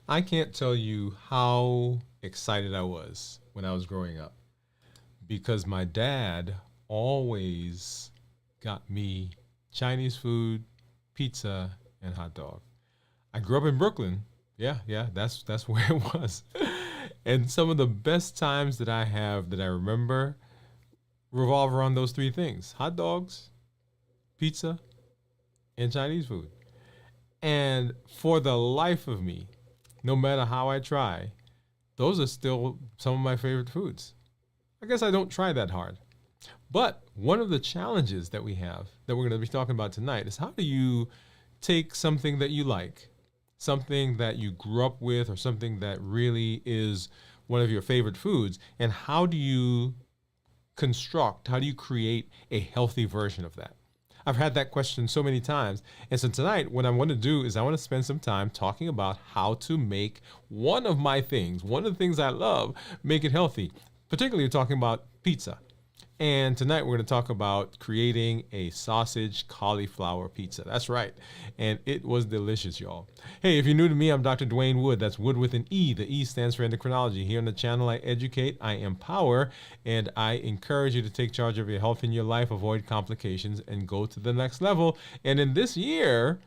I can't tell you how excited I was when I was growing up because my dad always got me Chinese food, pizza, and hot dog. I grew up in Brooklyn. Yeah, yeah, that's where it was. And some of the best times that I have that I remember revolve around those three things: hot dogs, pizza, and Chinese food. And for the life of me, no matter how I try, those are still some of my favorite foods. I guess I don't try that hard. But one of the challenges that we have that we're going to be talking about tonight is how do you take something that you like, something that you grew up with, or something that really is one of your favorite foods, and how do you how do you create a healthy version of that? I've had that question so many times. And so tonight, what I want to do is I want to spend some time talking about how to make one of the things I love, make it healthy, particularly talking about pizza. And tonight we're going to talk about creating a sausage cauliflower pizza. That's right. And it was delicious, y'all. Hey, if you're new to me, I'm Dr. Dwain Woode. That's Wood with an E. The E stands for endocrinology. Here on the channel, I educate, I empower, and I encourage you to take charge of your health in your life, avoid complications, and go to the next level. And in this year,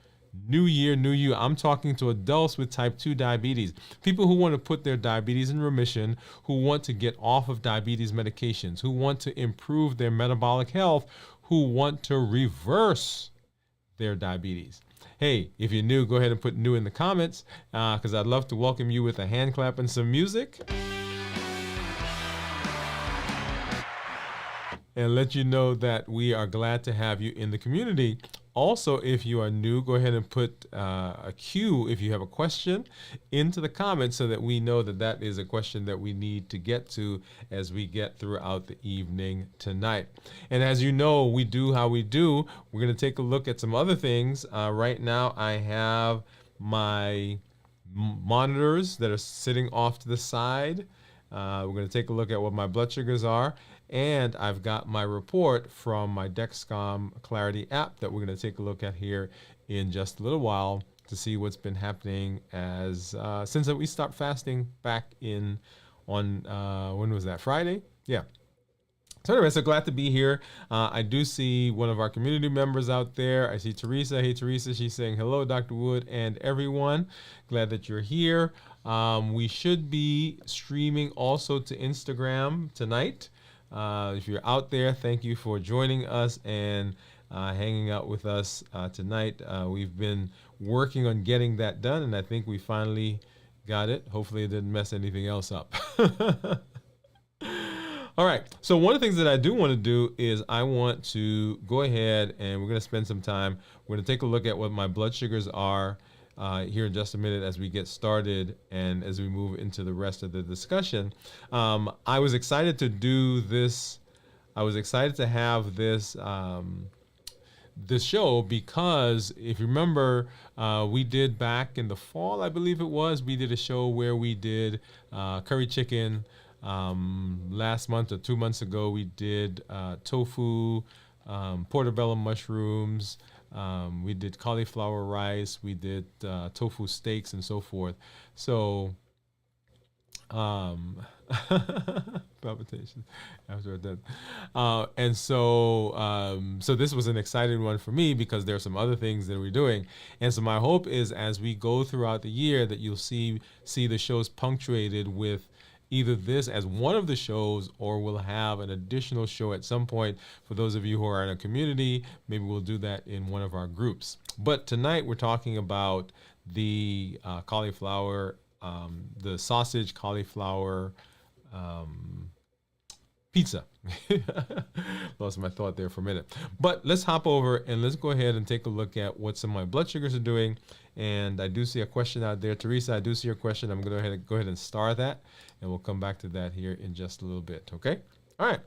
new you. I'm talking to adults with type 2 diabetes, people who want to put their diabetes in remission, who want to get off of diabetes medications, who want to improve their metabolic health, who want to reverse their diabetes. Hey, if you're new, go ahead and put new in the comments because I'd love to welcome you with a hand clap and some music. And let you know that we are glad to have you in the community. Also, if you are new, go ahead and put a Q if you have a question into the comments so that we know that that is a question that we need to get to as we get throughout the evening tonight. And as you know, we do how we do. We're going to take a look at some other things. Right now, I have my monitors that are sitting off to the side. We're going to take a look at what my blood sugars are. And I've got my report from my Dexcom Clarity app that we're going to take a look at here in just a little while to see what's been happening as since we stopped fasting back in on when was that, Friday? Yeah. So anyway, so glad to be here. I do see one of our community members out there. I see Teresa. Hey, Teresa. She's saying hello, Dr. Woode, and everyone. Glad that you're here. We should be streaming also to Instagram tonight. If you're out there, thank you for joining us and hanging out with us tonight. We've been working on getting that done, and I think we finally got it. Hopefully it didn't mess anything else up. All right, so one of the things that I do want to do is I want to go ahead and we're going to spend some time. We're going to take a look at what my blood sugars are here in just a minute as we get started and as we move into the rest of the discussion. I was excited to do this. I was excited to have this this show because if you remember, we did back in the fall, I believe it was, we did a show where we did curry chicken. Last month or 2 months ago, we did tofu, portobello mushrooms. We did cauliflower rice. We did tofu steaks and so forth. So, palpitations after that. And so, so this was an exciting one for me because there are some other things that we're doing. And so my hope is as we go throughout the year that you'll see the shows punctuated with either this as one of the shows or we'll have an additional show at some point. For those of you who are in a community, maybe we'll do that in one of our groups. But tonight we're talking about the cauliflower, the sausage cauliflower pizza. Lost my thought there for a minute. But let's hop over and let's go ahead and take a look at what some of my blood sugars are doing. And I do see a question out there. Teresa, I do see your question. I'm going to go ahead and star that. And we'll come back to that here in just a little bit. Okay? All right.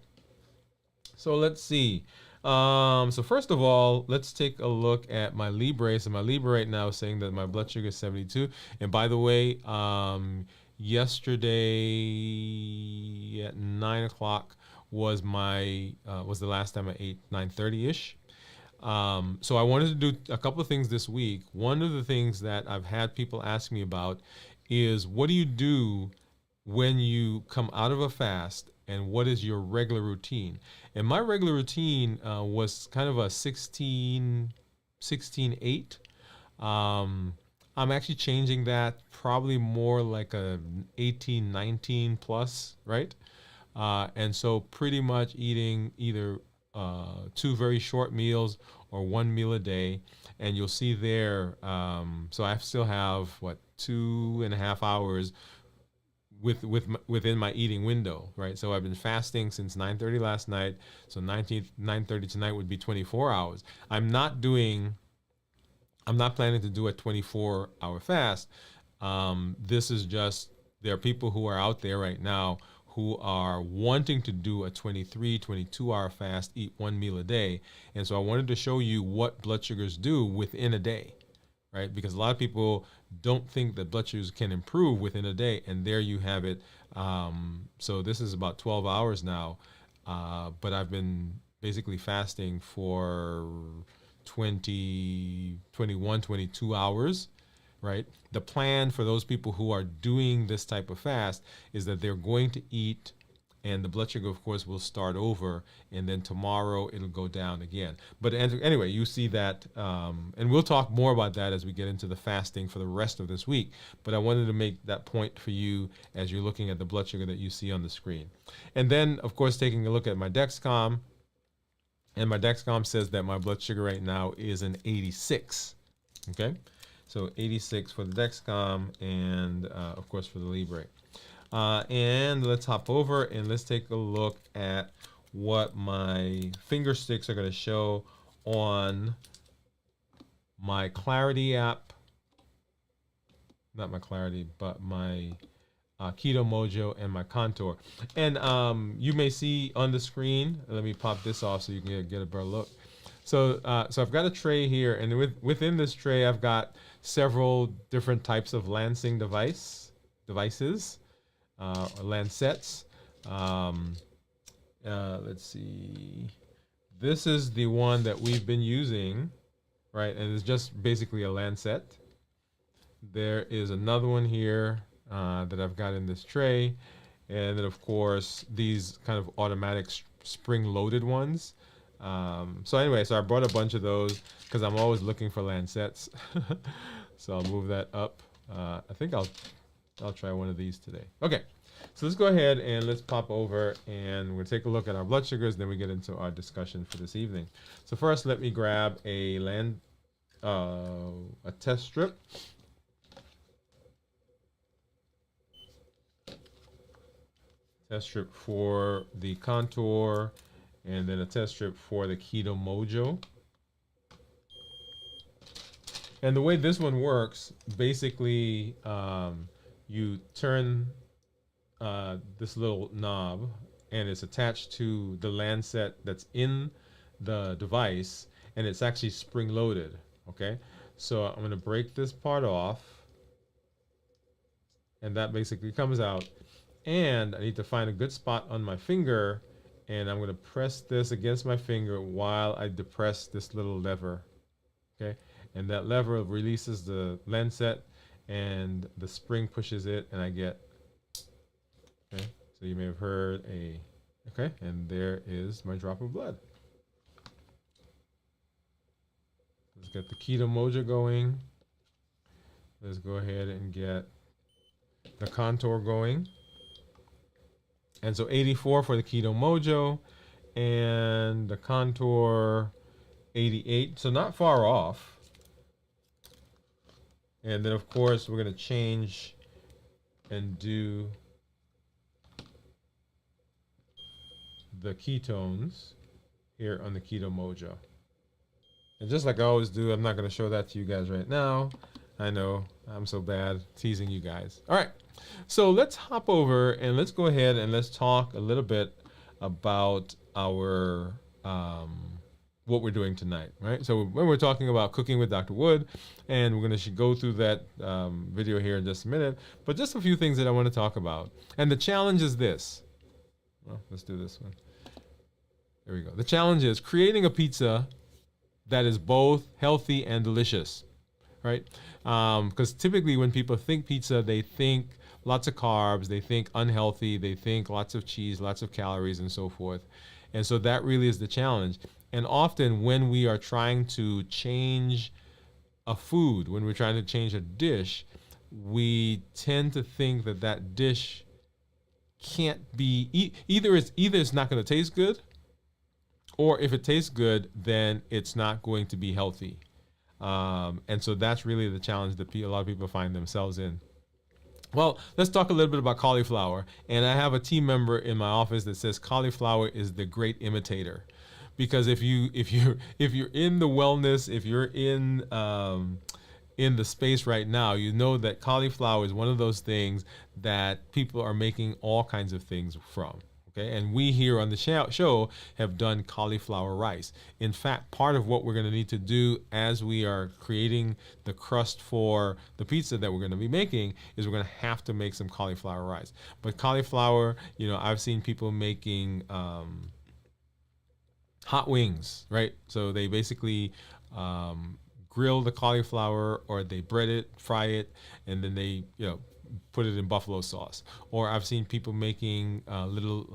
So let's see. So first of all, let's take a look at my Libre. So my Libre right now is saying that my blood sugar is 72. And by the way, yesterday at 9 o'clock was was the last time I ate, 9:30-ish. So I wanted to do a couple of things this week. One of the things that I've had people ask me about is what do you do when you come out of a fast, and what is your regular routine? And my regular routine was kind of a 16-8. I'm actually changing that, probably more like a 18-19 plus, right? And so pretty much eating either two very short meals or one meal a day. And you'll see there, so I still have, what, 2.5 hours within my eating window, right? So I've been fasting since 9:30 last night. So 9:30 tonight would be 24 hours. I'm not planning to do a 24-hour fast. This is just, there are people who are out there right now who are wanting to do a 23, 22-hour fast, eat one meal a day. And so I wanted to show you what blood sugars do within a day, right? Because a lot of people don't think that blood sugars can improve within a day, and there you have it. So this is about 12 hours now, but I've been basically fasting for 20, 21, 22 hours, right? The plan for those people who are doing this type of fast is that they're going to eat, and the blood sugar, of course, will start over, and then tomorrow it'll go down again. But anyway, you see that, and we'll talk more about that as we get into the fasting for the rest of this week. But I wanted to make that point for you as you're looking at the blood sugar that you see on the screen. And then, of course, taking a look at my Dexcom, and my Dexcom says that my blood sugar right now is an 86, okay? So 86 for the Dexcom, and of course for the Libre. And let's hop over and let's take a look at what my finger sticks are going to show on my Clarity app. Not my Clarity, but my Keto Mojo and my Contour. And you may see on the screen, let me pop this off so you can get a better look. So I've got a tray here, and within this tray, I've got several different types of lancing devices, or lancets. Let's see. This is the one that we've been using, right? And it's just basically a lancet. There is another one here that I've got in this tray. And then, of course, these kind of automatic spring-loaded ones. So anyway, so I brought a bunch of those because I'm always looking for lancets. So I'll move that up. I think I'll try one of these today. Okay, so let's go ahead and let's pop over and we'll take a look at our blood sugars. Then we get into our discussion for this evening. So first, let me grab a test strip. Test strip for the Contour, and then a test strip for the Keto Mojo. And the way this one works, basically, you turn this little knob, and it's attached to the lancet that's in the device, and it's actually spring-loaded, okay? So I'm going to break this part off, and that basically comes out. And I need to find a good spot on my finger, and I'm going to press this against my finger while I depress this little lever, okay? And that lever releases the lancet, and the spring pushes it, and I get, okay? So you may have heard okay? And there is my drop of blood. Let's get the Keto Mojo going. Let's go ahead and get the Contour going. And so 84 for the Keto Mojo, and the Contour 88, so not far off. And then of course we're going to change and do the ketones here on the Keto Mojo. And just like I always do, I'm not going to show that to you guys right now. I know, I'm so bad teasing you guys. All right. So let's hop over and let's go ahead and let's talk a little bit about our what we're doing tonight, right? So when we're talking about cooking with Dr. Woode, and we're going to go through that video here in just a minute, but just a few things that I want to talk about. And the challenge is this. Well, let's do this one. There we go. The challenge is creating a pizza that is both healthy and delicious, right? Because typically when people think pizza, they think lots of carbs, they think unhealthy, they think lots of cheese, lots of calories, and so forth. And so that really is the challenge. And often when we are trying to change a food, when we're trying to change a dish, we tend to think that that dish can't be either it's not going to taste good, or if it tastes good, then it's not going to be healthy. And so that's really the challenge that a lot of people find themselves in. Well, let's talk a little bit about cauliflower. And I have a team member in my office that says cauliflower is the great imitator, because if you're in the wellness, if you're in the space right now, you know that cauliflower is one of those things that people are making all kinds of things from. Okay, and we here on the show have done cauliflower rice. In fact, part of what we're going to need to do as we are creating the crust for the pizza that we're going to be making is we're going to have to make some cauliflower rice. But cauliflower, I've seen people making hot wings, right? So they basically grill the cauliflower, or they bread it, fry it, and then they put it in buffalo sauce. Or I've seen people making little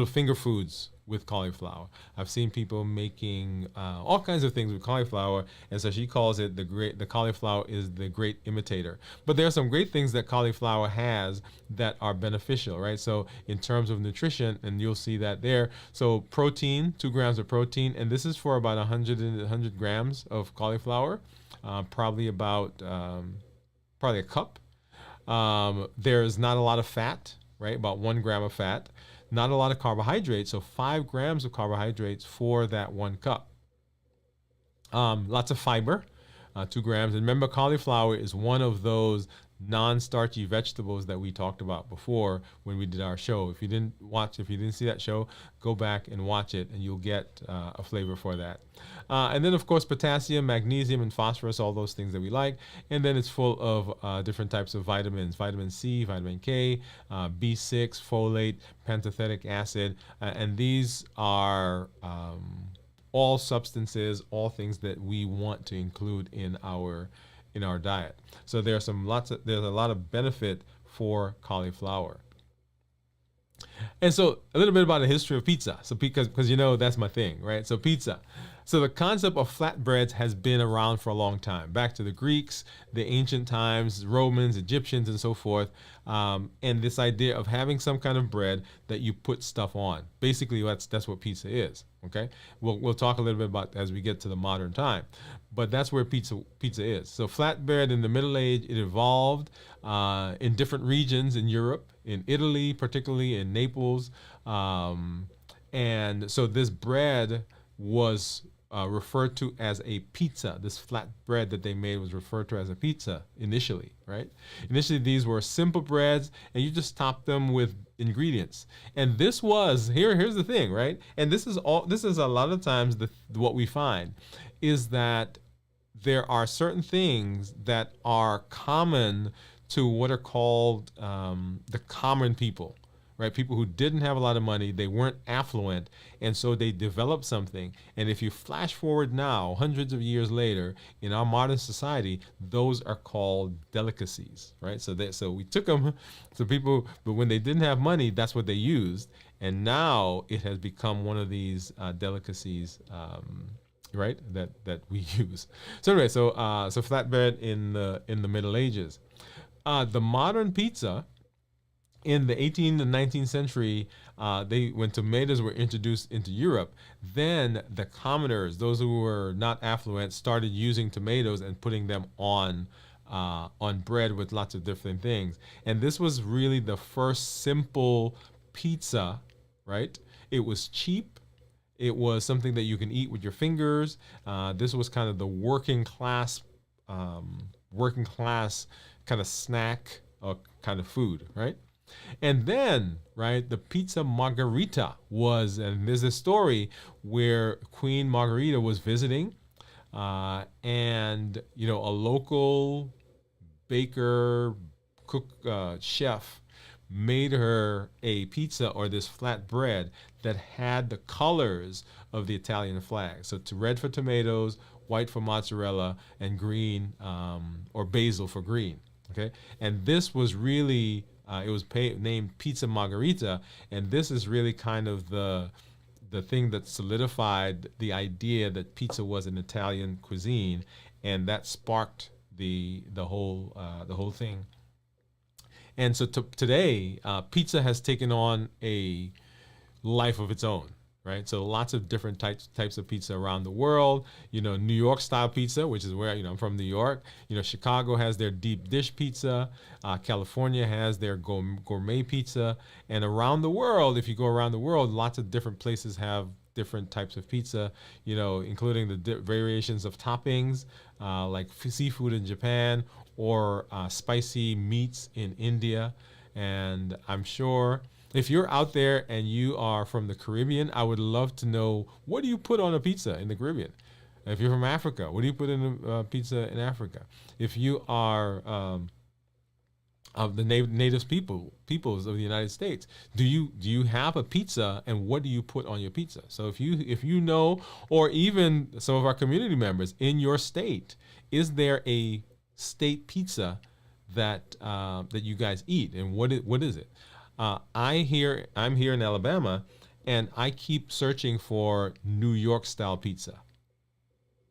finger foods with cauliflower. I've seen people making all kinds of things with cauliflower, and so she calls it the cauliflower is the great imitator. But there are some great things that cauliflower has that are beneficial, right? So in terms of nutrition, and you'll see that there. So protein, 2 grams of protein, and this is for about 100 grams of cauliflower, probably a cup. There's not a lot of fat, right? About 1 gram of fat. Not a lot of carbohydrates, so 5 grams of carbohydrates for that 1 cup. Lots of fiber, 2 grams. And remember, cauliflower is one of those non-starchy vegetables that we talked about before when we did our show. If you didn't see that show, go back and watch it, and you'll get a flavor for that. And then, of course, potassium, magnesium, and phosphorus, all those things that we like. And then it's full of different types of vitamins: vitamin C, vitamin K, B6, folate, pantothenic acid, and these are all substances, all things that we want to include in our diet. So there's a lot of benefit for cauliflower. And so a little bit about the history of pizza. So because that's my thing, right? So pizza. So the concept of flatbreads has been around for a long time, back to the Greeks, the ancient times, Romans, Egyptians, and so forth. And this idea of having some kind of bread that you put stuff on. Basically, that's what pizza is. Okay, we'll talk a little bit about as we get to the modern time, but that's where pizza is. So flatbread in the Middle Age, it evolved in different regions in Europe, in Italy, particularly in Naples, and so this bread was referred to as a pizza. This flat bread that they made was referred to as a pizza initially, right? Initially, these were simple breads, and you just top them with ingredients. And this was here's the thing, right? And this is a lot of times what we find is that there are certain things that are common to what are called the common people. Right, people who didn't have a lot of money, they weren't affluent, and so they developed something. And if you flash forward now, hundreds of years later, in our modern society, those are called delicacies, right? So we took them to people, but when they didn't have money, that's what they used, and now it has become one of these delicacies, right? That we use. So anyway, so flatbread in the Middle Ages, the modern pizza. In the 18th and 19th century, when tomatoes were introduced into Europe, then the commoners, those who were not affluent, started using tomatoes and putting them on bread with lots of different things. And this was really the first simple pizza, right? It was cheap. It was something that you can eat with your fingers. This was kind of the working class kind of snack or kind of food, right? And then, right, the pizza margherita was, and there's a story where Queen Margherita was visiting, and a local baker, cook, chef made her a pizza or this flat bread that had the colors of the Italian flag. So red for tomatoes, white for mozzarella, and green or basil for green. Okay, and this was really it was named Pizza Margherita, and this is really kind of the thing that solidified the idea that pizza was an Italian cuisine, and that sparked the whole thing. And so today, pizza has taken on a life of its own, right? So lots of different types of pizza around the world. New York style pizza, which is where I'm from, New York. Chicago has their deep dish pizza. California has their gourmet pizza, and around the world, if you go around the world, lots of different places have different types of pizza. Including the variations of toppings, like seafood in Japan, or spicy meats in India. And I'm sure if you're out there and you are from the Caribbean, I would love to know, what do you put on a pizza in the Caribbean? If you're from Africa, what do you put in a pizza in Africa? If you are of the native peoples of the United States, do you have a pizza, and what do you put on your pizza? So if you know, or even some of our community members in your state, is there a state pizza that you guys eat, and what is it? I'm here in Alabama, and I keep searching for New York style pizza.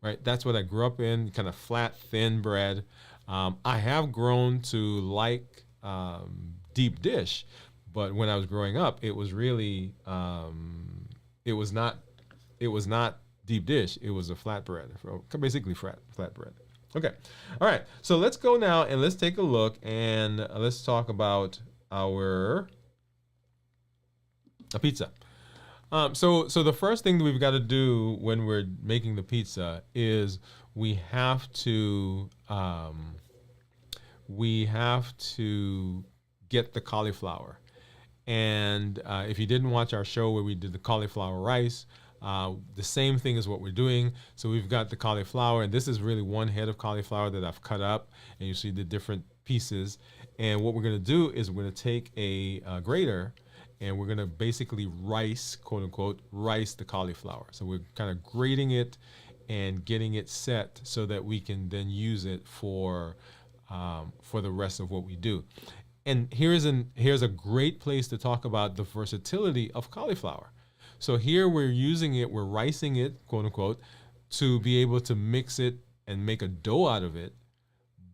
Right, that's what I grew up in, kind of flat, thin bread. I have grown to like deep dish, but when I was growing up, it was really it was not deep dish. It was a flatbread, basically flatbread. Okay, all right. So let's go now and let's take a look, and let's talk about our pizza. So the first thing that we've got to do when we're making the pizza is we have to get the cauliflower. And if you didn't watch our show where we did the cauliflower rice, the same thing is what we're doing. So we've got the cauliflower, and this is really one head of cauliflower that I've cut up, and you see the different pieces. And what we're going to do is we're going to take a grater, and we're going to basically rice, quote unquote, rice the cauliflower. So we're kind of grating it and getting it set so that we can then use it for the rest of what we do. And here's a great place to talk about the versatility of cauliflower. So here we're ricing it, quote unquote, to be able to mix it and make a dough out of it.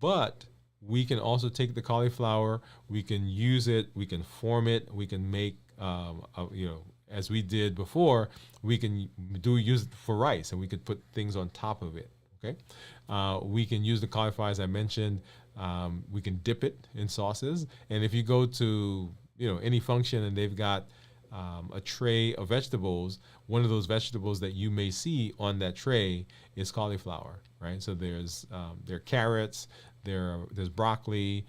But we can also take the cauliflower, we can use it, we can form it, we can make, as we did before, we can use it for rice, and we could put things on top of it. Okay, we can use the cauliflower, as I mentioned. We can dip it in sauces, and if you go to any function and they've got a tray of vegetables, one of those vegetables that you may see on that tray is cauliflower, right? So there are carrots, there's broccoli,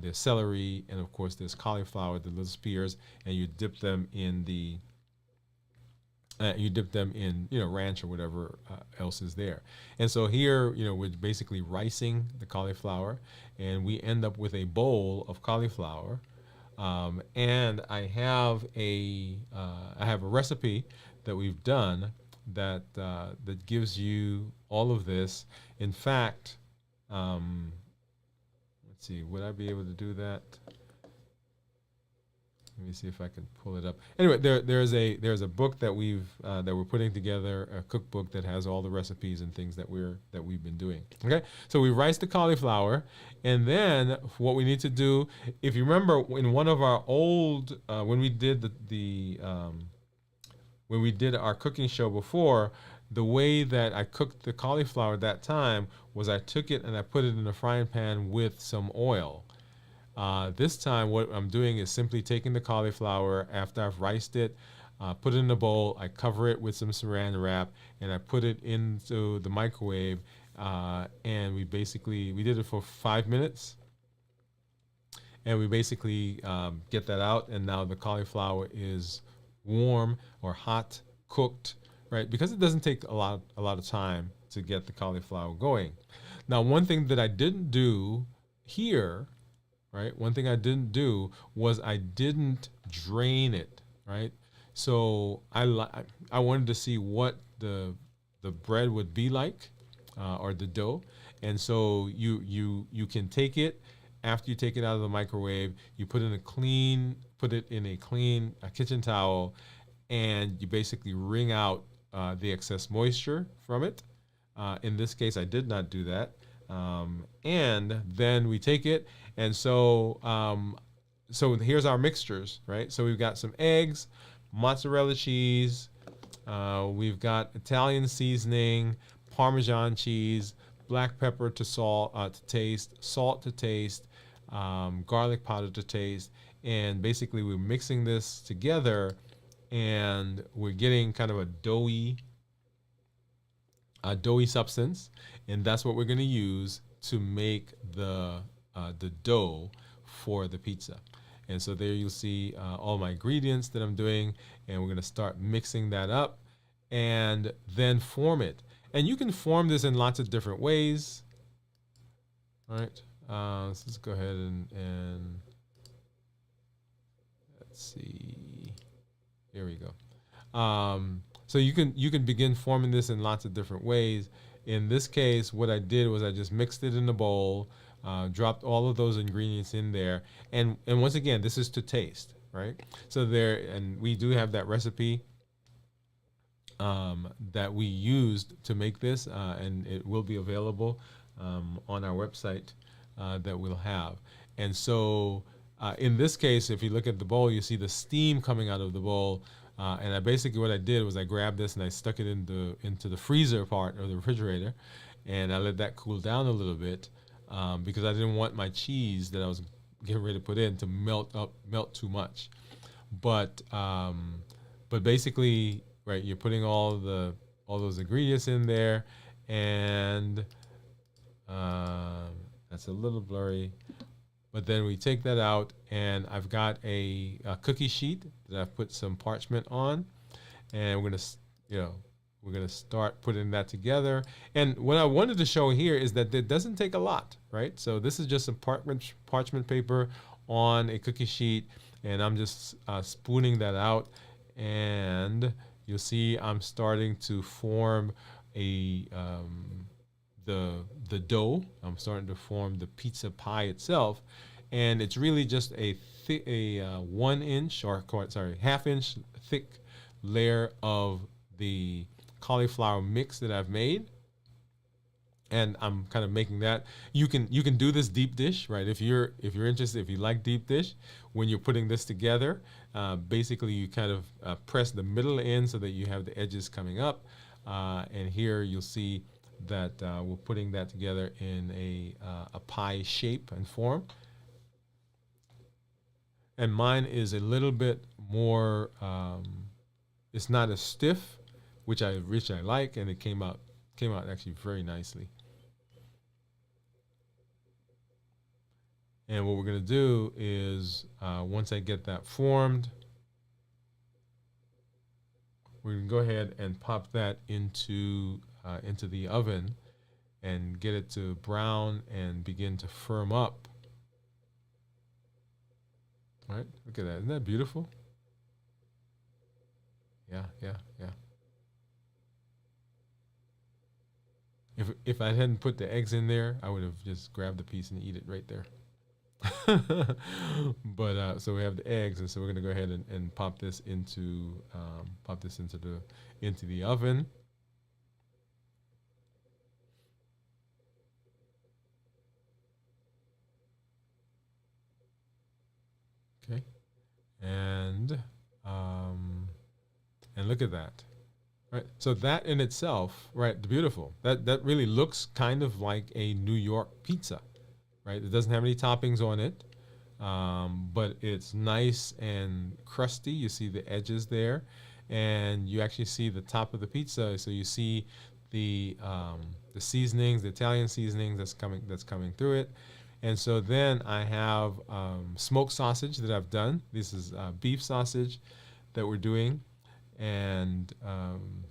there's celery, and of course there's cauliflower, the little spears, and you dip them in ranch or whatever else is there. And so here, we're basically ricing the cauliflower, and we end up with a bowl of cauliflower. And I have a recipe that we've done that gives you all of this. In fact, let's see, would I be able to do that? Let me see if I can pull it up. Anyway, there's a book that we're putting together, a cookbook that has all the recipes and things that we've been doing. Okay, so we rice the cauliflower, and then what we need to do, if you remember, in one of our old when we did when we did our cooking show before, the way that I cooked the cauliflower at that time was I took it and I put it in a frying pan with some oil. This time what I'm doing is simply taking the cauliflower after I've riced it, put it in a bowl, I cover it with some saran wrap, and I put it into the microwave, and we did it for 5 minutes, and we basically get that out, and now the cauliflower is warm or hot, cooked, right? Because it doesn't take a lot of time to get the cauliflower going. Now, one thing that I didn't do here, right? One thing I didn't do was I didn't drain it, right? So I wanted to see what the bread would be like or the dough. And so you can take it after you take it out of the microwave. You put it in a clean kitchen towel, and you basically wring out the excess moisture from it. In this case, I did not do that. And then we take it, and so here's our mixtures, right? So we've got some eggs, mozzarella cheese, we've got Italian seasoning, Parmesan cheese, black pepper to taste, salt to taste, garlic powder to taste, and basically we're mixing this together, and we're getting kind of a doughy substance, and that's what we're going to use to make the dough for the pizza. And so there you'll see all my ingredients that I'm doing, and we're going to start mixing that up and then form it. And you can form this in lots of different ways. All right, so let's go ahead and let's see. Here we go. So you can begin forming this in lots of different ways. In this case, what I did was I just mixed it in a bowl, dropped all of those ingredients in there, and once again, this is to taste, right? So and we do have that recipe that we used to make this, and it will be available on our website that we'll have. And so in this case, if you look at the bowl, you see the steam coming out of the bowl. And what I did was I grabbed this and I stuck it into the freezer part of the refrigerator, and I let that cool down a little bit because I didn't want my cheese that I was getting ready to put in to melt too much. But basically, right, you're putting all those ingredients in there, and that's a little blurry. But then we take that out, and I've got a cookie sheet that I've put some parchment on, and we're gonna start putting that together. And what I wanted to show here is that it doesn't take a lot, right? So this is just some parchment paper on a cookie sheet, and I'm just spooning that out, and you'll see I'm starting to form the dough. I'm starting to form the pizza pie itself, and it's really just a 1-inch thick layer of the cauliflower mix that I've made, and I'm kind of making that. You can do this deep dish, right? If you're interested, if you like deep dish, when you're putting this together, basically you kind of press the middle in so that you have the edges coming up, and here you'll see that we're putting that together in a pie shape and form. And mine is a little bit more, it's not as stiff, which I like, and it came out actually very nicely. And what we're going to do is, once I get that formed, we're going to go ahead and pop that into the oven and get it to brown and begin to firm up. All right, look at that. Isn't that beautiful? Yeah. If I hadn't put the eggs in there, I would have just grabbed the piece and eat it right there. But so we have the eggs, and so we're gonna go ahead and pop this into the oven. Okay, and look at that. Right, so that in itself, right, beautiful. That really looks kind of like a New York pizza, right? It doesn't have any toppings on it, but it's nice and crusty. You see the edges there, and you actually see the top of the pizza. So you see the seasonings, the Italian seasonings that's coming through it. And so then I have smoked sausage that I've done. This is beef sausage that we're doing. And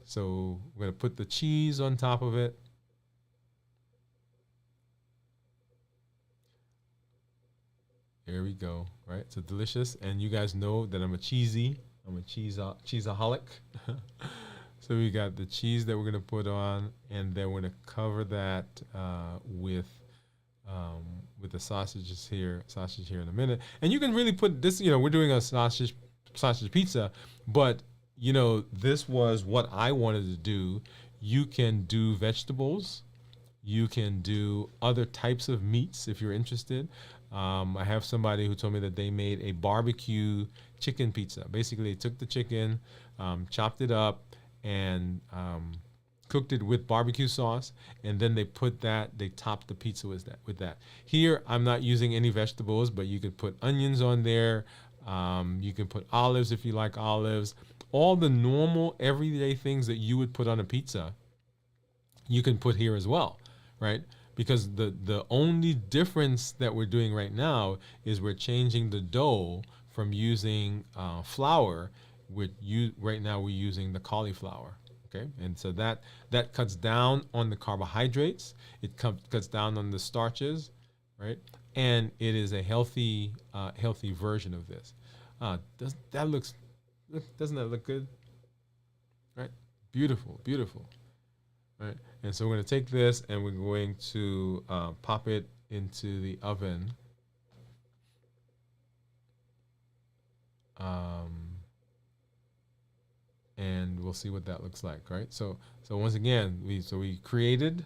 so we're going to put the cheese on top of it. There we go, right? So delicious. And you guys know that I'm a cheesaholic. So we got the cheese that we're gonna put on, and then we're gonna cover that um, with the sausage here in a minute. And you can really put this. We're doing a sausage pizza, but this was what I wanted to do. You can do vegetables. You can do other types of meats if you're interested. I have somebody who told me that they made a barbecue chicken pizza. Basically, they took the chicken, chopped it up, and cooked it with barbecue sauce, and then they topped the pizza with that. Here, I'm not using any vegetables, but you could put onions on there. You can put olives if you like olives. All the normal everyday things that you would put on a pizza, you can put here as well, right? Because the only difference that we're doing right now is we're changing the dough from using flour. Right now we're using the cauliflower. Okay, and so that cuts down on the carbohydrates. It cuts down on the starches, right? And it is a healthy version of this. Doesn't that look good? Right? Beautiful, beautiful. Right? And so we're going to take this and we're going to pop it into the oven. And we'll see what that looks like, right? So once again, we created.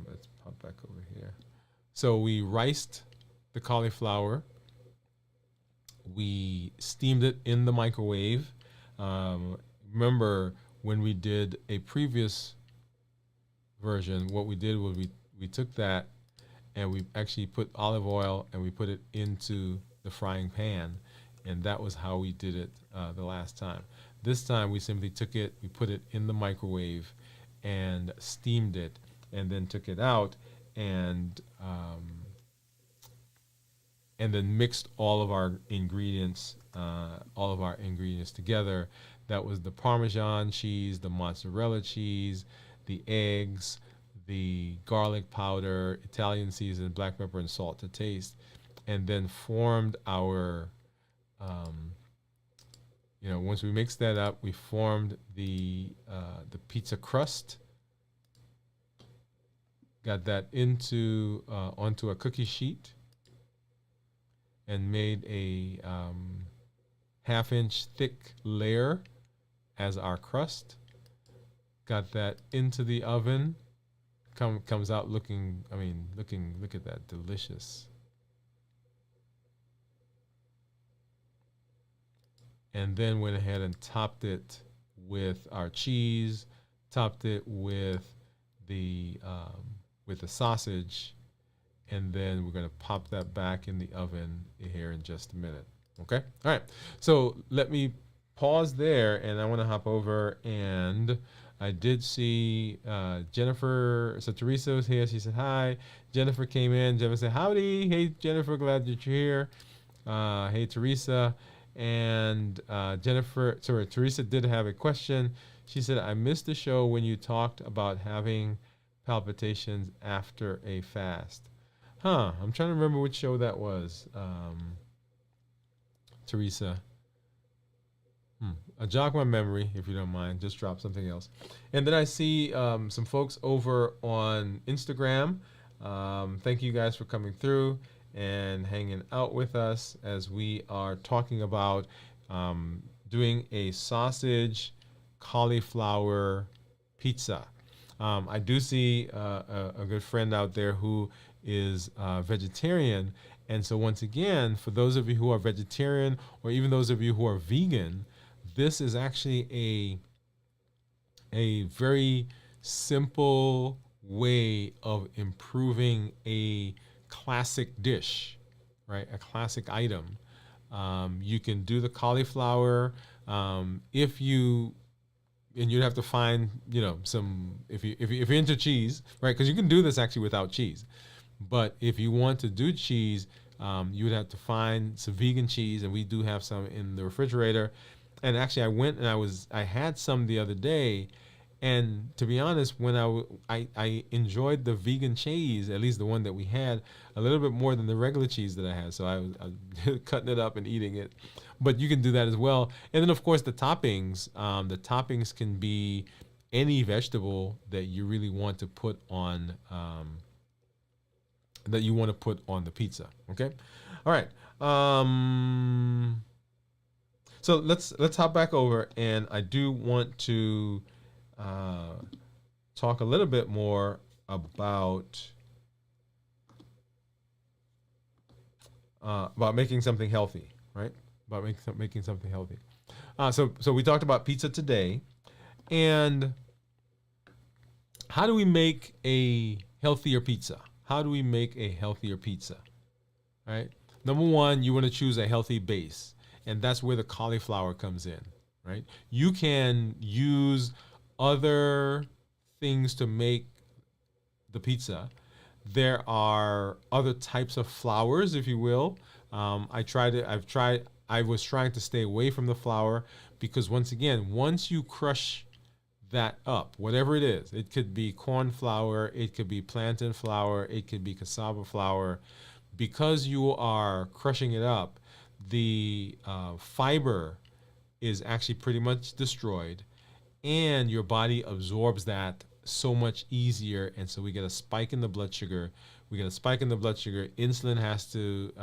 Let's pop back over here. So we riced the cauliflower. We steamed it in the microwave. Remember when we did a previous version, what we did was we took that and we actually put olive oil and we put it into the frying pan, and that was how we did it the last time. This time we simply took it, we put it in the microwave and steamed it, and then took it out and then mixed all of our ingredients together. That was the Parmesan cheese, the mozzarella cheese, the eggs, the garlic powder, Italian season, black pepper, and salt to taste, and then formed our, once we mixed that up, we formed the pizza crust, got that onto a cookie sheet, and made a half-inch thick layer as our crust. Got that into the oven. Comes out look at that, delicious. And then went ahead and topped it with our cheese, topped it with the sausage, and then we're going to pop that back in the oven here in just a minute. Okay? All right. So let me pause there, and I want to hop over, and I did see Jennifer. So Teresa was here. She said hi. Jennifer came in. Jennifer said howdy. Hey, Jennifer, glad that you're here. Hey, Teresa. And Teresa did have a question. She said, I missed the show when you talked about having palpitations after a fast. I'm trying to remember which show that was, Teresa. Jog my memory, if you don't mind. Just drop something else. And then I see some folks over on Instagram. Thank you guys for coming through and hanging out with us as we are talking about doing a sausage cauliflower pizza. I do see a good friend out there who is vegetarian. And so once again, for those of you who are vegetarian or even those of you who are vegan, this is actually a very simple way of improving a classic dish, right? A classic item. You can do the cauliflower and you'd have to find, some, if you're into cheese, right? Because you can do this actually without cheese. But if you want to do cheese, you would have to find some vegan cheese, and we do have some in the refrigerator. And actually, I went and I had some the other day, and to be honest, when I enjoyed the vegan cheese, at least the one that we had, a little bit more than the regular cheese that I had. So I was cutting it up and eating it. but you can do that as well. And then of course the toppings can be any vegetable that you really want to put on the pizza. Okay, all right. So let's hop back over, and I do want to talk a little bit more about making something healthy, right? About making something healthy. So we talked about pizza today, and how do we make a healthier pizza? How do we make a healthier pizza? Right. Number one, you want to choose a healthy base, and that's where the cauliflower comes in. Right. You can use other things to make the pizza. There are other types of flours, if you will. I was trying to stay away from the flour because once you crush that up, whatever it is, it could be corn flour, it could be plantain flour, it could be cassava flour. Because you are crushing it up, the fiber is actually pretty much destroyed, and your body absorbs that so much easier, and so we get a spike in the blood sugar. Insulin has to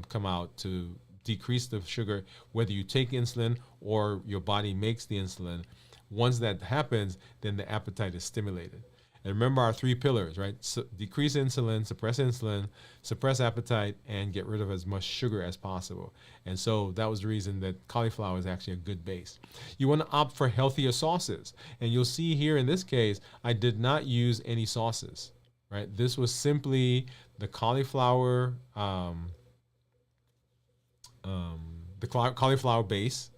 come out to decrease the sugar, whether you take insulin or your body makes the insulin. Once that happens, then the appetite is stimulated. And remember our three pillars, right? So decrease insulin, suppress appetite, and get rid of as much sugar as possible. And so that was the reason that cauliflower is actually a good base. You want to opt for healthier sauces. And you'll see here in this case, I did not use any sauces, right? This was simply the cauliflower, cauliflower base,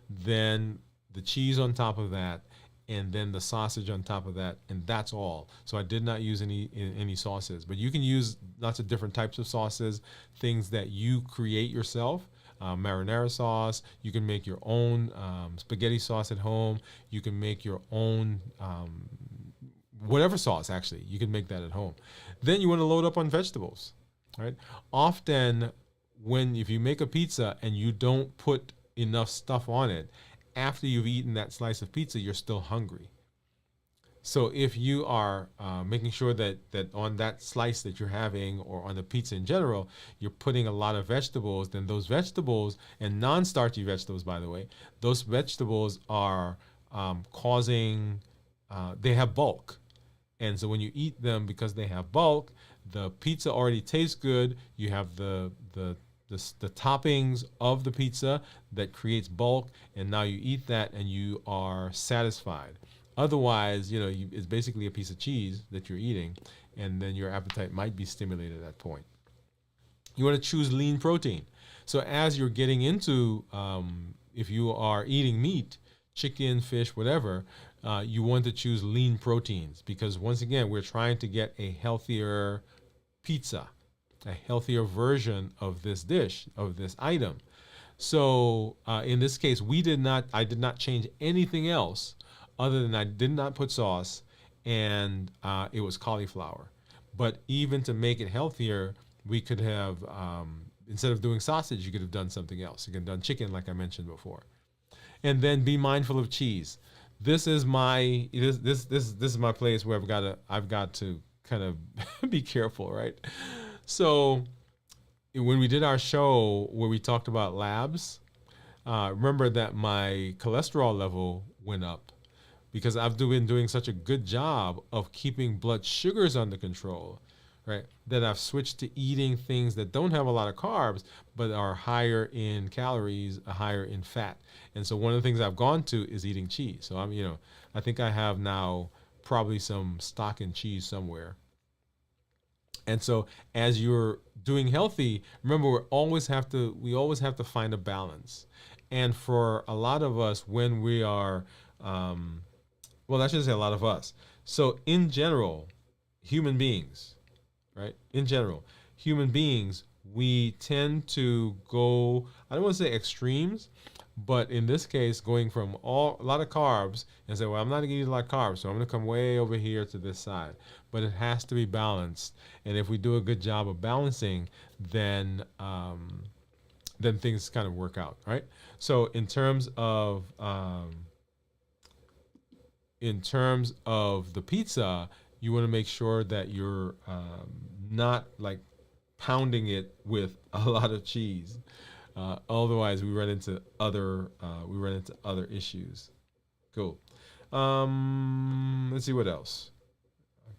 then the cheese on top of that, and then the sausage on top of that, and that's all. So I did not use any sauces, but you can use lots of different types of sauces, things that you create yourself. Marinara sauce. You can make your own spaghetti sauce at home. You can make your own whatever sauce. Actually, you can make that at home. Then you want to load up on vegetables, right? Often, if you make a pizza and you don't put enough stuff on it, after you've eaten that slice of pizza, you're still hungry. So if you are making sure that on that slice that you're having, or on the pizza in general, you're putting a lot of vegetables, then those vegetables, and non-starchy vegetables, by the way, those vegetables are they have bulk. And so when you eat them, because they have bulk, the pizza already tastes good. You have the toppings of the pizza that creates bulk, and now you eat that and you are satisfied. Otherwise, it's basically a piece of cheese that you're eating, and then your appetite might be stimulated at that point. You want to choose lean protein. So as you're getting into, if you are eating meat, chicken, fish, whatever, you want to choose lean proteins, because once again, we're trying to get a healthier pizza, a healthier version of this dish, of this item. So in this case, I did not change anything else other than I did not put sauce, and it was cauliflower. But even to make it healthier, we could have, instead of doing sausage, you could have done something else. You could have done chicken, like I mentioned before. And then be mindful of cheese. This is my this is my place where I've got to kind of be careful, right? So when we did our show where we talked about labs, remember that my cholesterol level went up because I've been doing such a good job of keeping blood sugars under control, right? That I've switched to eating things that don't have a lot of carbs, but are higher in calories, higher in fat. And so one of the things I've gone to is eating cheese. So I think I have now probably some stock in cheese somewhere. And so as you're doing healthy, remember, we always have to find a balance. And for a lot of us, when we are, I shouldn't say a lot of us. So in general, human beings, right? In general, human beings, we tend to go, I don't want to say extremes, but in this case, going from a lot of carbs and say, well, I'm not going to eat a lot of carbs, so I'm going to come way over here to this side. But it has to be balanced. And if we do a good job of balancing, then then things kind of work out, right? So in terms of the pizza, you want to make sure that you're not like pounding it with a lot of cheese. Otherwise, we run into other issues. Cool. Let's see what else.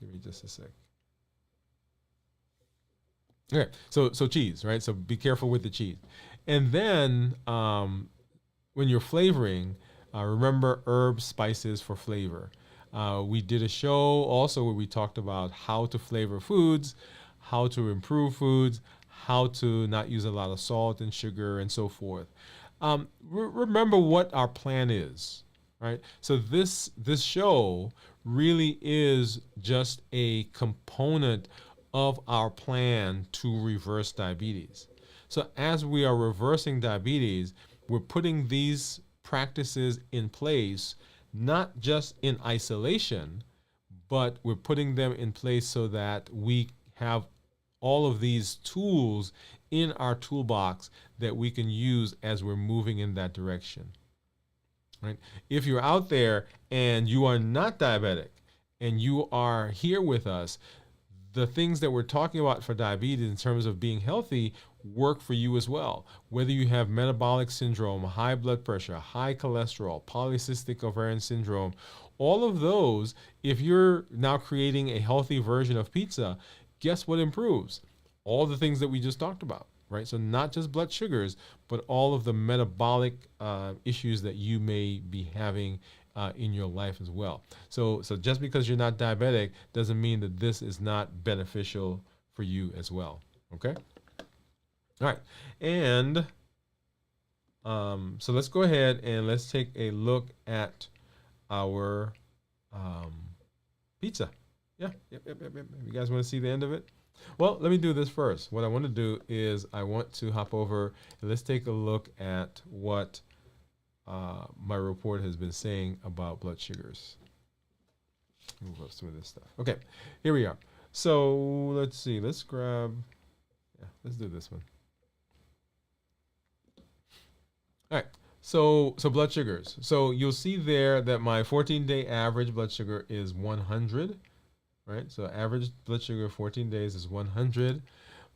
Give me just a sec. Okay, so cheese, right? So be careful with the cheese, and then when you're flavoring, remember herbs, spices for flavor. We did a show also where we talked about how to flavor foods, how to improve foods, how to not use a lot of salt and sugar, and so forth. Remember what our plan is, right? So this show really is just a component of our plan to reverse diabetes. So as we are reversing diabetes, we're putting these practices in place, not just in isolation, but we're putting them in place so that we have all of these tools in our toolbox that we can use as we're moving in that direction. Right? If you're out there and you are not diabetic and you are here with us, the things that we're talking about for diabetes in terms of being healthy work for you as well. Whether you have metabolic syndrome, high blood pressure, high cholesterol, polycystic ovarian syndrome, all of those, if you're now creating a healthy version of pizza, guess what improves? All the things that we just talked about, right? So not just blood sugars, but all of the metabolic issues that you may be having in your life as well. So just because you're not diabetic doesn't mean that this is not beneficial for you as well. Okay. All right. And so let's go ahead and let's take a look at our pizza. Yeah. Yep. You guys want to see the end of it? Well, let me do this first. What I want to do is I want to hop over and let's take a look at what my report has been saying about blood sugars. Move up some of this stuff. Okay, here we are. So let's see. Let's grab. Yeah, let's do this one. All right. So blood sugars. So you'll see there that my 14-day average blood sugar is 100. Right. So average blood sugar 14 days is 100.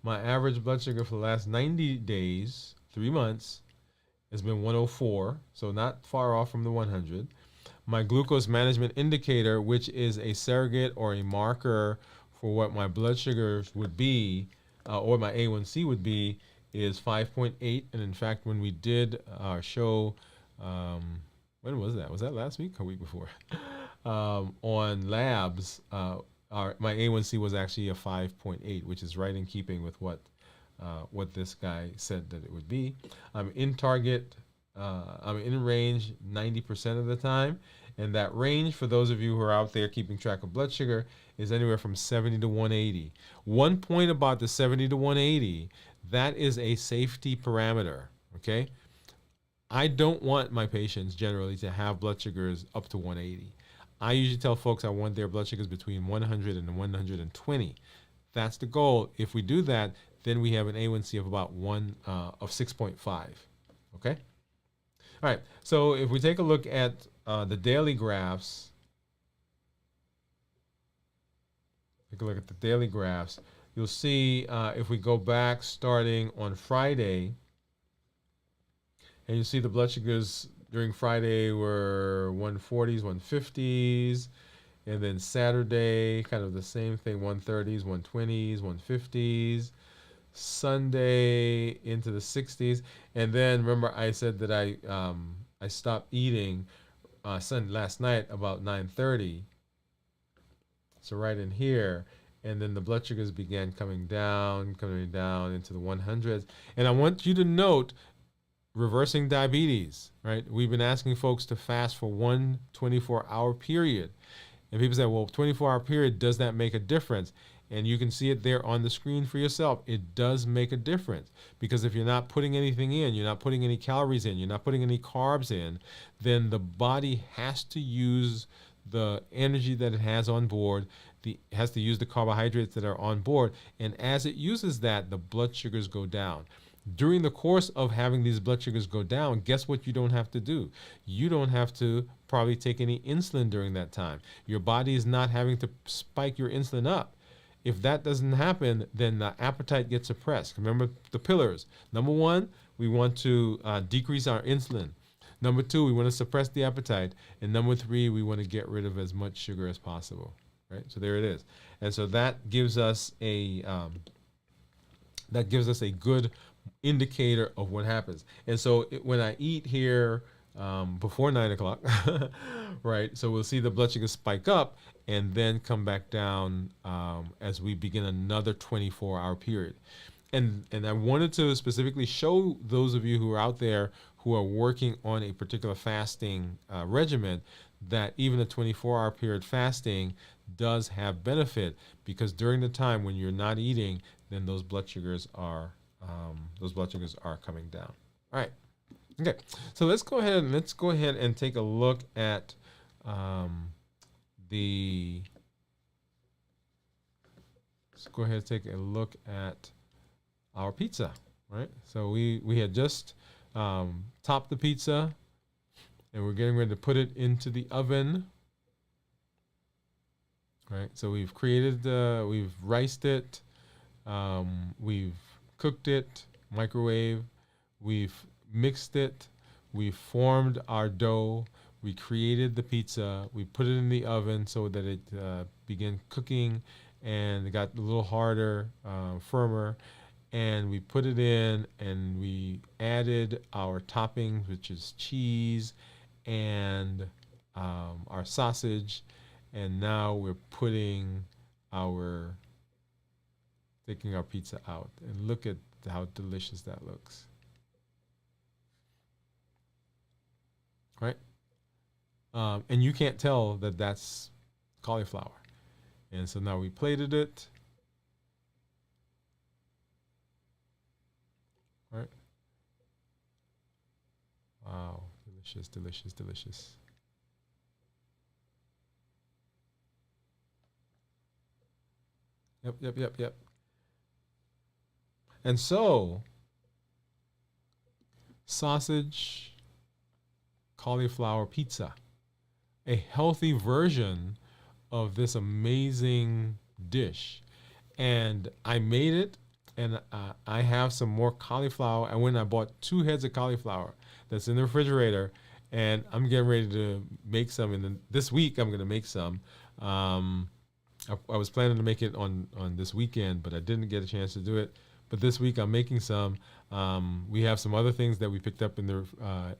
My average blood sugar for the last 90 days, 3 months, has been 104, so not far off from the 100. My glucose management indicator, which is a surrogate or a marker for what my blood sugars would be, or my A1C would be, is 5.8. And in fact, when we did our show, when was that? Was that last week or week before? On labs, my A1C was actually a 5.8, which is right in keeping with what this guy said that it would be. I'm in target, I'm in range 90% of the time. And that range, for those of you who are out there keeping track of blood sugar, is anywhere from 70 to 180. One point about the 70 to 180, that is a safety parameter, okay? I don't want my patients generally to have blood sugars up to 180. I usually tell folks I want their blood sugars between 100 and 120. That's the goal. If we do that, then we have an A1C of about 6.5. Okay? All right. So if we take a look at the daily graphs, you'll see if we go back starting on Friday, and you see the blood sugars during Friday were 140s, 150s. And then Saturday, kind of the same thing, 130s, 120s, 150s. Sunday into the 60s. And then remember I said that I stopped eating last night about 9:30. So right in here. And then the blood sugars began coming down into the 100s. And I want you to note reversing diabetes, right? We've been asking folks to fast for 1 24-hour period. And people say, well, 24-hour period, does that make a difference? And you can see it there on the screen for yourself. It does make a difference, because if you're not putting anything in, you're not putting any calories in, you're not putting any carbs in, then the body has to use the energy that it has on board. It has to use the carbohydrates that are on board. And as it uses that, the blood sugars go down. During the course of having these blood sugars go down, guess what you don't have to do? You don't have to probably take any insulin during that time. Your body is not having to spike your insulin up. If that doesn't happen, then the appetite gets suppressed. Remember the pillars. Number one, we want to decrease our insulin. Number two, we want to suppress the appetite. And number three, we want to get rid of as much sugar as possible. Right? So there it is. And so that gives us a good indicator of what happens. And so when I eat here before 9 o'clock, right? So we'll see the blood sugar spike up and then come back down as we begin another 24-hour period. And I wanted to specifically show those of you who are out there who are working on a particular fasting regimen that even a 24-hour period fasting does have benefit, because during the time when you're not eating, then those blood sugars are coming down. All right. Okay. So let's go ahead and take a look at our pizza, right? So we had just topped the pizza, and we're getting ready to put it into the oven. Right. So we've riced it, we've cooked it, microwave, we've mixed it, we formed our dough, we created the pizza, we put it in the oven so that it began cooking, and it got a little harder, firmer, and we put it in, and we added our toppings, which is cheese and our sausage, and now we're taking our pizza out, and look at how delicious that looks. Right? And you can't tell that that's cauliflower. And so now we plated it. Right? Wow, delicious, delicious, delicious. Yep. And so, sausage, cauliflower pizza, a healthy version of this amazing dish. And I made it, and I have some more cauliflower. I went and I bought 2 heads of cauliflower that's in the refrigerator, and I'm getting ready to make some. And then this week I'm going to make some. I was planning to make it on this weekend, but I didn't get a chance to do it. But this week I'm making some. We have some other things that we picked up that are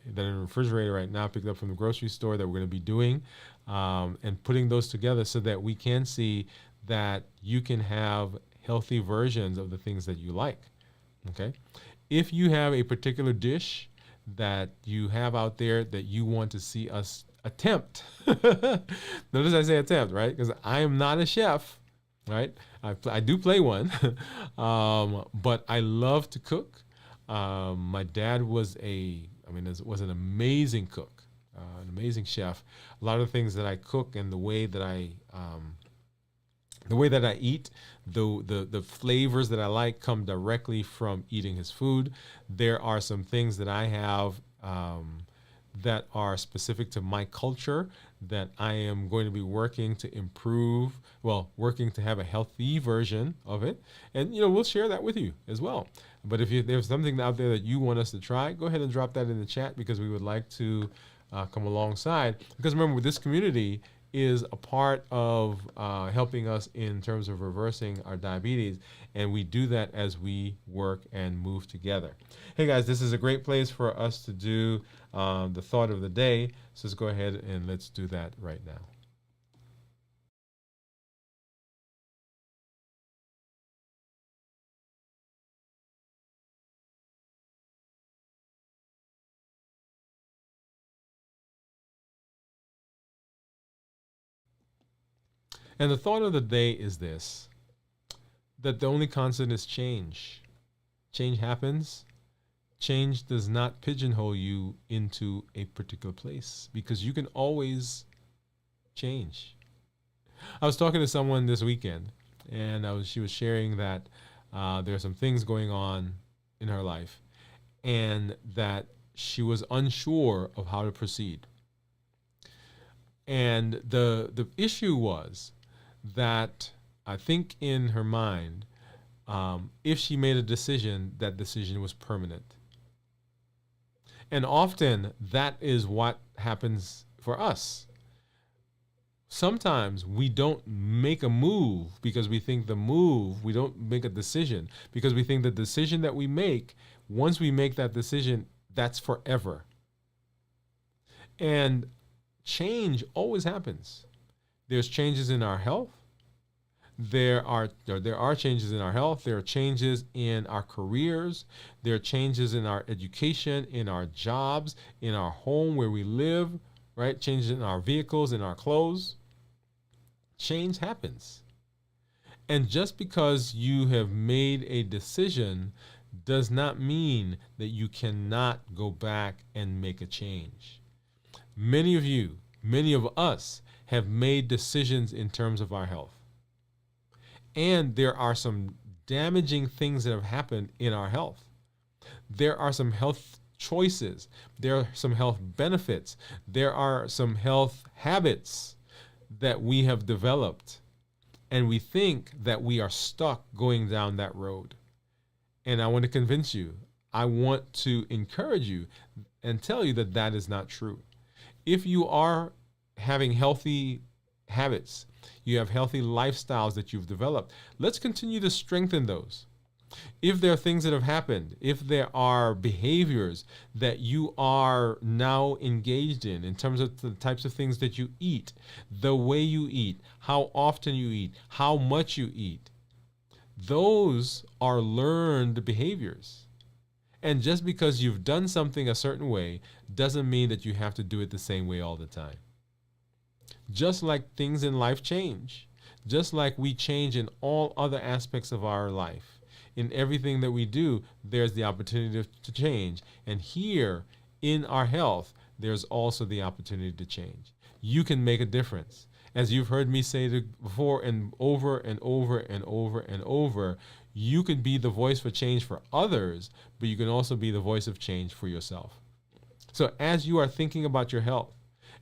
in the refrigerator right now, picked up from the grocery store, that we're going to be doing and putting those together so that we can see that you can have healthy versions of the things that you like. Okay. If you have a particular dish that you have out there that you want to see us attempt, notice I say attempt, right? Because I am not a chef, right? I do play one, but I love to cook. My dad was an amazing cook, an amazing chef. A lot of the things that I cook and the way that I eat, the flavors that I like come directly from eating his food. There are some things that I have that are specific to my culture that I am going to be working to improve, working to have a healthy version of it. And, we'll share that with you as well. But if there's something out there that you want us to try, go ahead and drop that in the chat, because we would like to come alongside. Because remember, this community is a part of helping us in terms of reversing our diabetes, and we do that as we work and move together. Hey guys, this is a great place for us to do the thought of the day, so let's go ahead and let's do that right now. And the thought of the day is this: that the only constant is change. Change happens. Change does not pigeonhole you into a particular place, because you can always change. I was talking to someone this weekend, and she was sharing that there are some things going on in her life, and that she was unsure of how to proceed. And the issue was that I think in her mind, if she made a decision, that decision was permanent. And often that is what happens for us. Sometimes we don't make a move because we think we don't make a decision because we think the decision that we make, once we make that decision, that's forever. And change always happens. There's changes in our health. There are changes in our health. There are changes in our careers. There are changes in our education, in our jobs, in our home where we live, right? Changes in our vehicles, in our clothes. Change happens. And just because you have made a decision does not mean that you cannot go back and make a change. Many of you, many of us have made decisions in terms of our health. And there are some damaging things that have happened in our health. There are some health choices. There are some health benefits. There are some health habits that we have developed. And we think that we are stuck going down that road. And I want to convince you, I want to encourage you and tell you that that is not true. If you are having healthy habits, you have healthy lifestyles that you've developed, let's continue to strengthen those. If there are things that have happened, if there are behaviors that you are now engaged in terms of the types of things that you eat, the way you eat, how often you eat, how much you eat, those are learned behaviors. And just because you've done something a certain way doesn't mean that you have to do it the same way all the time. Just like things in life change, just like we change in all other aspects of our life, in everything that we do, there's the opportunity to change. And here in our health, there's also the opportunity to change. You can make a difference. As you've heard me say before and over and over and over and over, you can be the voice for change for others, but you can also be the voice of change for yourself. So as you are thinking about your health,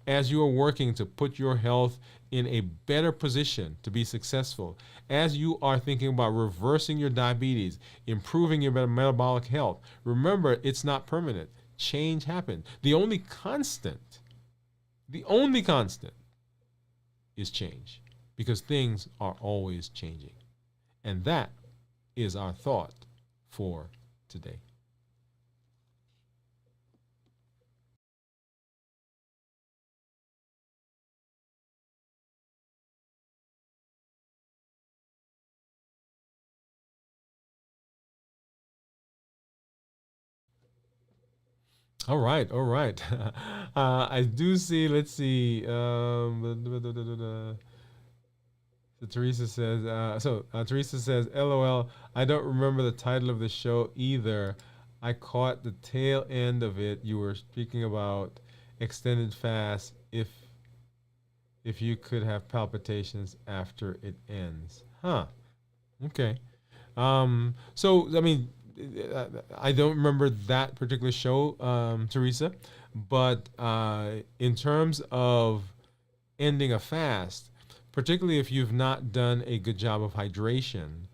as you are working to put your health in a better position to be successful, as you are thinking about reversing your diabetes, improving your metabolic health, remember, it's not permanent. Change happens. The only constant is change, because things are always changing. And that is our thought for today. All right, all right. I do see. Let's see. So Teresa says. Teresa says, "LOL. I don't remember the title of the show either. I caught the tail end of it. You were speaking about extended fast. If you could have palpitations after it ends, huh? Okay. So I mean, I don't remember that particular show, Teresa, but in terms of ending a fast, particularly if you've not done a good job of hydration,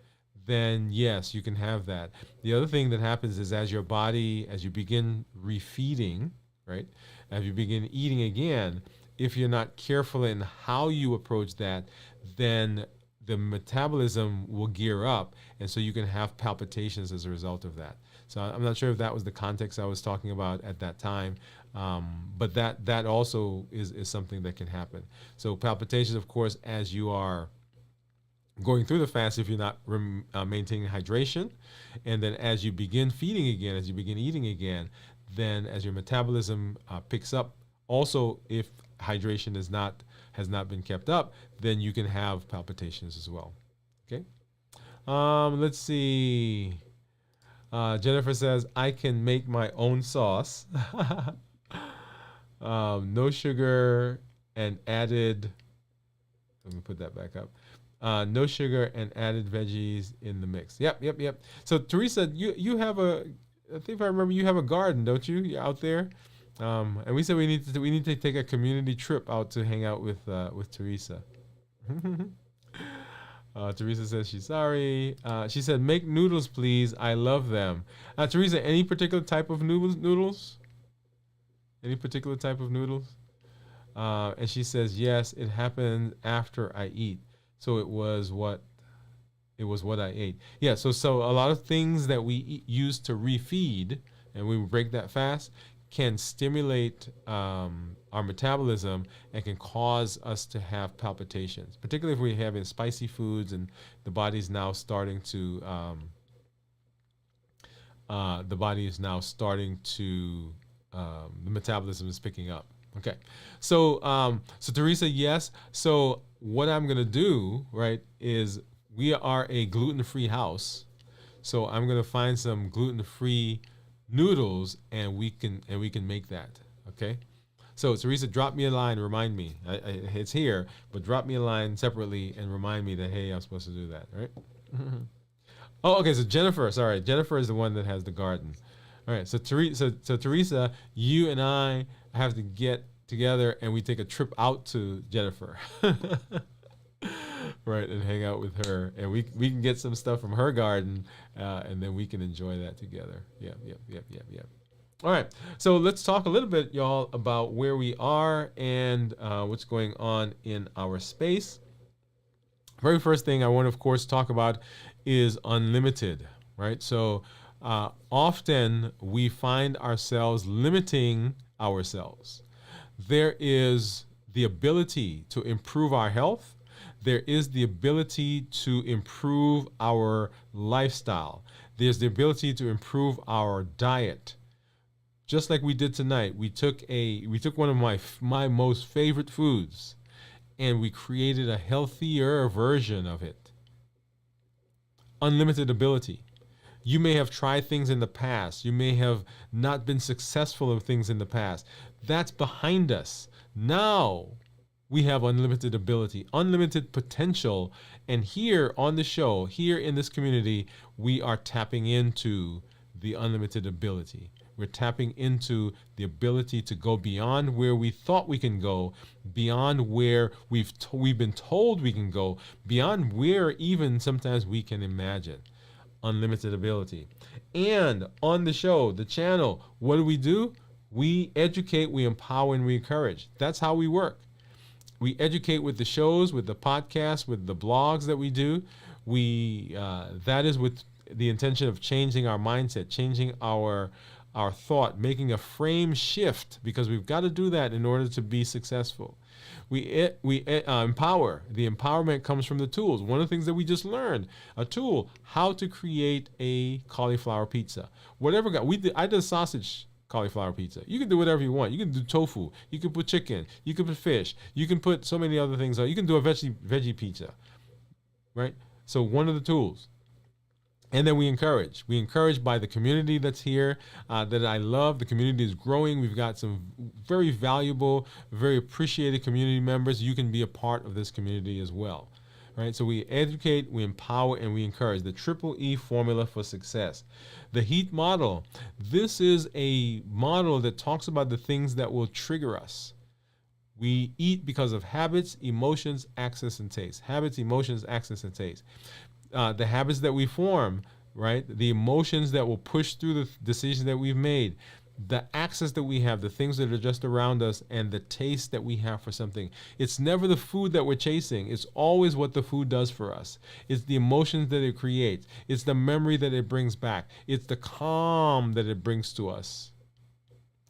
then yes, you can have that. The other thing that happens is as you begin refeeding, right, as you begin eating again, if you're not careful in how you approach that, then the metabolism will gear up, and so you can have palpitations as a result of that. So I'm not sure if that was the context I was talking about at that time, but that also is something that can happen. So palpitations, of course, as you are going through the fast, if you're not maintaining hydration, and then as you begin feeding again, as you begin eating again, then as your metabolism picks up, also if hydration has not been kept up, then you can have palpitations as well. Okay. Let's see. Jennifer says, I can make my own sauce. No sugar and added, let me put that back up. No sugar and added veggies in the mix. Yep, yep, yep. So Teresa, you have I think if I remember, you have a garden, don't you? You're out there. And we said we need to take a community trip out to hang out with Teresa. Teresa says she's sorry. She said, "Make noodles, please. I love them." Teresa, any particular type of noodles? Any particular type of noodles? And she says, "Yes, it happened after I eat. So it was what I ate." Yeah. So a lot of things that we use to refeed, and we break that fast, can stimulate our metabolism and can cause us to have palpitations, particularly if we're having spicy foods and the body's now starting to the metabolism is picking up. Okay, so Teresa, yes. So what I'm gonna do, right, is we are a gluten-free house, so I'm gonna find some gluten-free noodles, and we can make that. Okay, so Teresa, drop me a line, remind me. It's here, but drop me a line separately and remind me that, hey, I'm supposed to do that. All right. Oh, okay. So Jennifer, sorry, Jennifer is the one that has the garden. All right. So Teresa, you and I have to get together and we take a trip out to Jennifer. Right, and hang out with her, and we can get some stuff from her garden, and then we can enjoy that together. Yep. All right, so let's talk a little bit, y'all, about where we are and what's going on in our space. Very first thing I want to, of course, talk about is unlimited, right? So often we find ourselves limiting ourselves. There is the ability to improve our health. There is the ability to improve our lifestyle. There's the ability to improve our diet. Just like we did tonight, we took one of my most favorite foods, and we created a healthier version of it. Unlimited ability. You may have tried things in the past. You may have not been successful in things in the past. That's behind us. Now we have unlimited ability, unlimited potential. And here on the show, here in this community, we are tapping into the unlimited ability. We're tapping into the ability to go beyond where we thought we can go, beyond where we've been told we can go, beyond where even sometimes we can imagine. Unlimited ability. And on the show, the channel, what do? We educate, we empower, and we encourage. That's how we work. We educate with the shows, with the podcasts, with the blogs that we do. That is with the intention of changing our mindset, changing our thought, making a frame shift, because we've got to do that in order to be successful. We empower. The empowerment comes from the tools. One of the things that we just learned, a tool, how to create a cauliflower pizza. Whatever I did sausage cauliflower pizza. You can do whatever you want. You can do tofu. You can put chicken. You can put fish. You can put so many other things on. You can do a veggie pizza, right? So one of the tools. And then we encourage. We encourage by the community that's here, that I love. The community is growing. We've got some very valuable, very appreciated community members. You can be a part of this community as well, right? So we educate, we empower, and we encourage. The Triple E formula for success. The HEAT model. This is a model that talks about the things that will trigger us. We eat because of habits, emotions, access, and taste. Habits, emotions, access, and taste. The habits that we form, right? The emotions that will push through the decisions that we've made, the access that we have, the things that are just around us, and the taste that we have for something. It's never the food that we're chasing. It's always what the food does for us. It's the emotions that it creates. It's the memory that it brings back. It's the calm that it brings to us.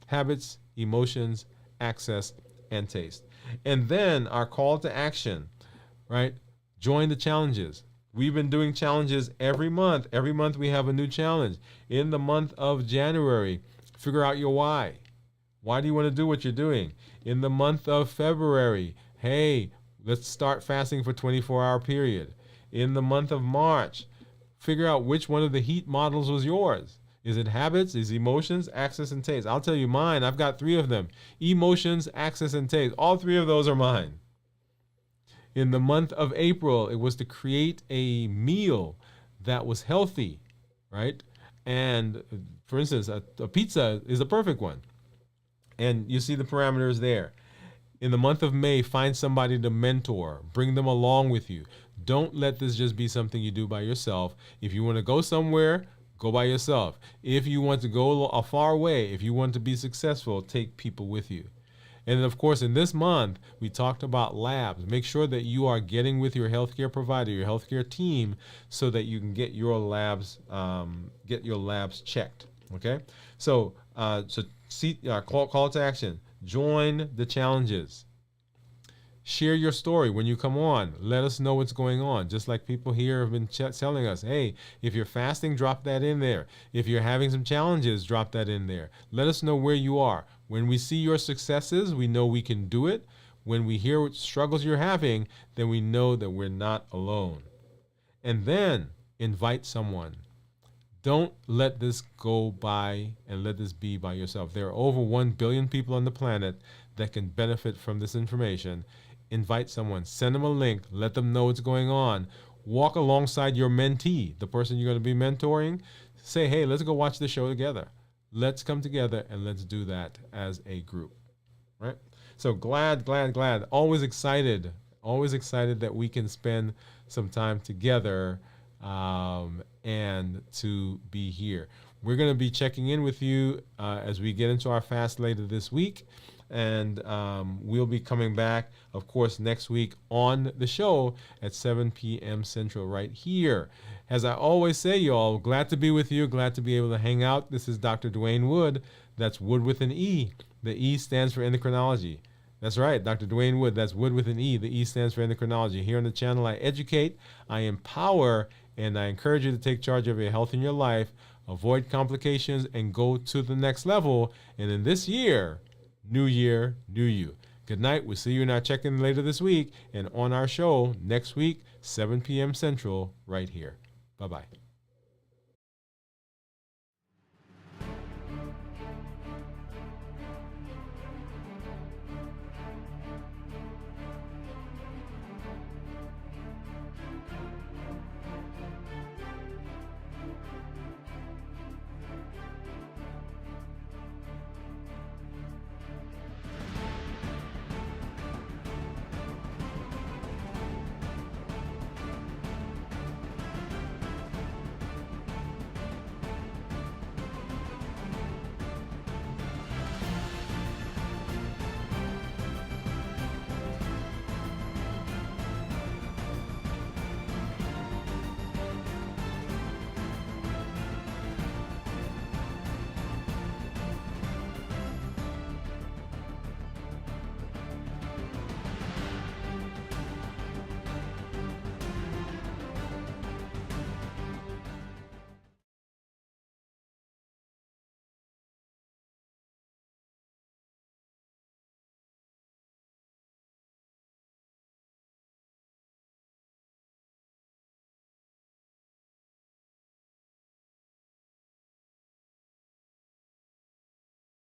Habits, emotions, access, and taste. And then our call to action, right? Join the challenges. We've been doing challenges every month. Every month we have a new challenge. In the month of January, figure out your why. Why do you want to do what you're doing? In the month of February, hey, let's start fasting for 24-hour period. In the month of March, figure out which one of the HEAT models was yours. Is it habits? Is emotions, access, and taste? I'll tell you mine. I've got 3 of them. Emotions, access, and taste. All 3 of those are mine. In the month of April, it was to create a meal that was healthy, right? And for instance, a pizza is a perfect one. And you see the parameters there. In the month of May, find somebody to mentor, bring them along with you. Don't let this just be something you do by yourself. If you want to go somewhere, go by yourself. If you want to go a far way, if you want to be successful, take people with you. And of course, in this month, we talked about labs. Make sure that you are getting with your healthcare provider, your healthcare team, so that you can get your labs checked. Okay. So call to action. Join the challenges. Share your story when you come on. Let us know what's going on. Just like people here have been telling us, hey, if you're fasting, drop that in there. If you're having some challenges, drop that in there. Let us know where you are. When we see your successes, we know we can do it. When we hear what struggles you're having, then we know that we're not alone. And then invite someone. Don't let this go by and let this be by yourself. There are over 1 billion people on the planet that can benefit from this information. Invite someone, send them a link, let them know what's going on. Walk alongside your mentee, the person you're going to be mentoring. Say, hey, let's go watch the show together. Let's come together and let's do that as a group, right? So glad. Always excited that we can spend some time together and to be here. We're going to be checking in with you as we get into our fast later this week. And we'll be coming back, of course, next week on the show at 7 p.m. Central right here. As I always say, y'all, glad to be with you, glad to be able to hang out. This is Dr. Dwain Woode. That's Wood with an E. The E stands for endocrinology. That's right, Dr. Dwain Woode. That's Wood with an E. The E stands for endocrinology. Here on the channel, I educate, I empower, and I encourage you to take charge of your health in your life, avoid complications, and go to the next level. And in this year, new year, new you. Good night. We'll see you in our check-in later this week and on our show next week, 7 p.m. Central, right here. Bye-bye.